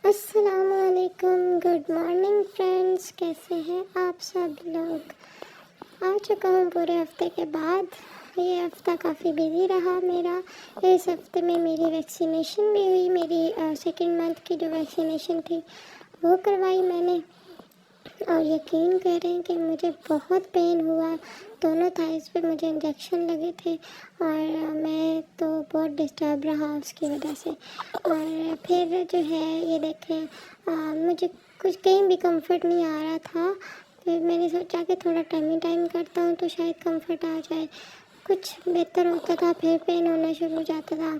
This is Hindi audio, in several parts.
अस्सलामुअलैकुम, गुड मॉर्निंग फ्रेंड्स। कैसे हैं आप सब लोग। आ चुका हूँ पूरे हफ्ते के बाद। ये हफ्ता काफ़ी बिजी रहा मेरा। इस हफ्ते में मेरी वैक्सीनेशन भी हुई। मेरी सेकंड मंथ की जो वैक्सीनेशन थी वो करवाई मैंने। और यकीन करें कि मुझे बहुत पेन हुआ। दोनों थाइस पे मुझे इंजेक्शन लगे थे और मैं तो बहुत डिस्टर्ब रहा उसकी वजह से। और फिर जो है ये देखें, मुझे कुछ कहीं भी कंफर्ट नहीं आ रहा था। फिर मैंने सोचा कि थोड़ा टाइम करता हूँ तो शायद कंफर्ट आ जाए, कुछ बेहतर होता था। फिर पेन होना शुरू हो जाता था।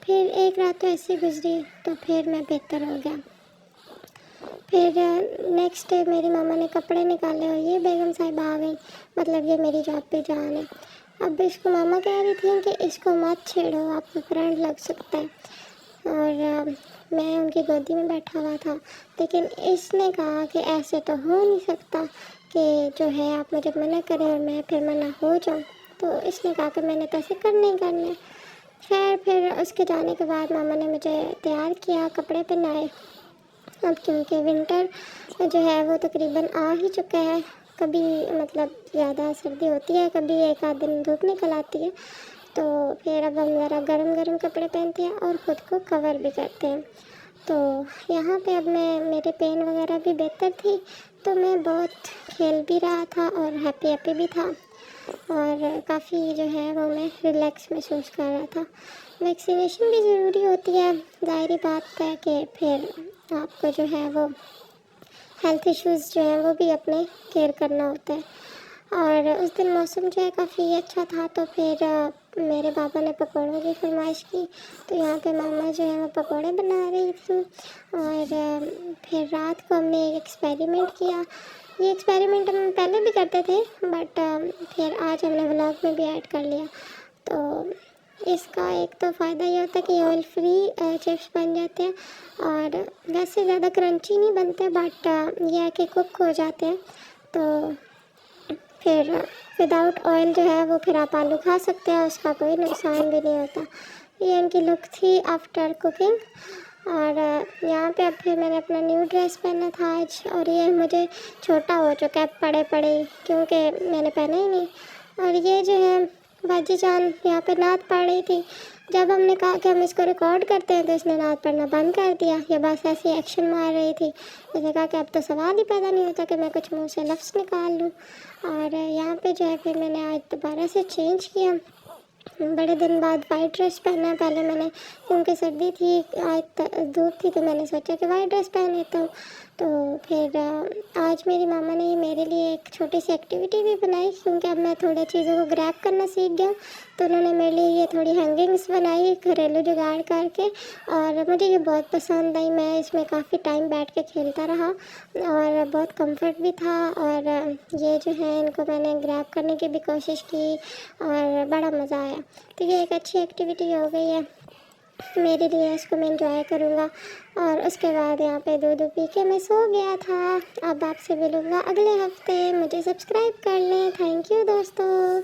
फिर एक रात तो ऐसे गुजरी तो फिर मैं बेहतर हो गया। फिर नेक्स्ट डे मेरी मामा ने कपड़े निकाले और ये बेगम साहिबा आ गई, मतलब ये मेरी जॉब पे जान है। अब इसको मामा कह रही थी कि इसको मत छेड़ो, आपको करंट लग सकता है। और मैं उनकी गोदी में बैठा हुआ था, लेकिन इसने कहा कि ऐसे तो हो नहीं सकता कि जो है आप मुझे मना करें और मैं फिर मना हो जाऊँ। तो इसने कहा कि मैंने तो ऐसे करना ही करना है। खैर फिर उसके जाने के बाद मामा ने मुझे तैयार किया, कपड़े पहनाए। अब क्योंकि विंटर जो है वो तकरीबन आ ही चुका है, कभी मतलब ज़्यादा सर्दी होती है, कभी एक आध दिन धूप निकल आती है। तो फिर अब हम ज़रा गरम गरम कपड़े पहनते हैं और ख़ुद को कवर भी करते हैं। तो यहाँ पे अब मेरे पेन वगैरह भी बेहतर थी, तो मैं बहुत खेल भी रहा था और हैप्पी भी था। और काफ़ी जो है वो मैं रिलैक्स महसूस कर रहा था। वैक्सीनेशन भी ज़रूरी होती है, ज़ाहिर बात है कि फिर आपको जो है वो हेल्थ इश्यूज़ जो हैं वो भी अपने केयर करना होता है। और उस दिन मौसम जो है काफ़ी अच्छा था, तो फिर मेरे पापा ने पकौड़ों की फरमाइश की, तो यहाँ पे मामा जो है वो पकौड़े बना रही थी। और फिर रात को हमने एक एक्सपेरिमेंट किया। ये एक्सपेरिमेंट हम पहले भी करते थे, बट फिर आज हमने व्लॉग में भी ऐड कर लिया। तो इसका एक तो फ़ायदा ये होता है कि ऑयल फ्री चिप्स बन जाते हैं और वैसे ज़्यादा क्रंची नहीं बनते, बट यह है कि कुक हो जाते हैं। तो फिर विदाउट ऑयल जो है वो फिर आप आलू खा सकते हैं, उसका कोई नुकसान भी नहीं होता। ये इनकी लुक थी आफ्टर कुकिंग। और यहाँ पे अब फिर मैंने अपना न्यू ड्रेस पहना था आज, और ये मुझे छोटा हो चुका है पड़े पड़े, क्योंकि मैंने पहना ही नहीं। और ये जो है बाजी जान यहाँ पे नात पढ़ रही थी। जब हमने कहा कि हम इसको रिकॉर्ड करते हैं तो इसने नात पढ़ना बंद कर दिया। ये बस ऐसे एक्शन मार रही थी। इसने कहा कि अब तो सवाल ही पैदा नहीं होता कि मैं कुछ मुंह से लफ्ज़ निकाल लूँ। और यहाँ पे जो है फिर मैंने आज दोबारा से चेंज किया, बड़े दिन बाद वाइट ड्रेस पहना। पहले मैंने, क्योंकि सर्दी थी, आज धूप थी, तो मैंने सोचा कि वाइट ड्रेस पहन लेता हूँ। तो फिर आज मेरी मामा ने मेरे लिए एक छोटी सी एक्टिविटी भी बनाई, क्योंकि अब मैं थोड़ी चीज़ों को ग्रैब करना सीख गया। तो उन्होंने मेरे लिए ये थोड़ी हैंगिंग्स बनाई घरेलू जुगाड़ करके, और मुझे ये बहुत पसंद आई। मैं इसमें काफ़ी टाइम बैठ के खेलता रहा और बहुत कंफर्ट भी था। और ये जो है इनको मैंने ग्रैब करने की भी कोशिश की और बड़ा मज़ा आया। तो ये एक अच्छी एक्टिविटी हो गई है मेरे लिए, इसको मैं इंजॉय करूँगा। और उसके बाद यहाँ पे दूध पी के मैं सो गया था। अब आपसे मिलूँगा अगले हफ्ते। मुझे सब्सक्राइब कर लें। थैंक यू दोस्तों।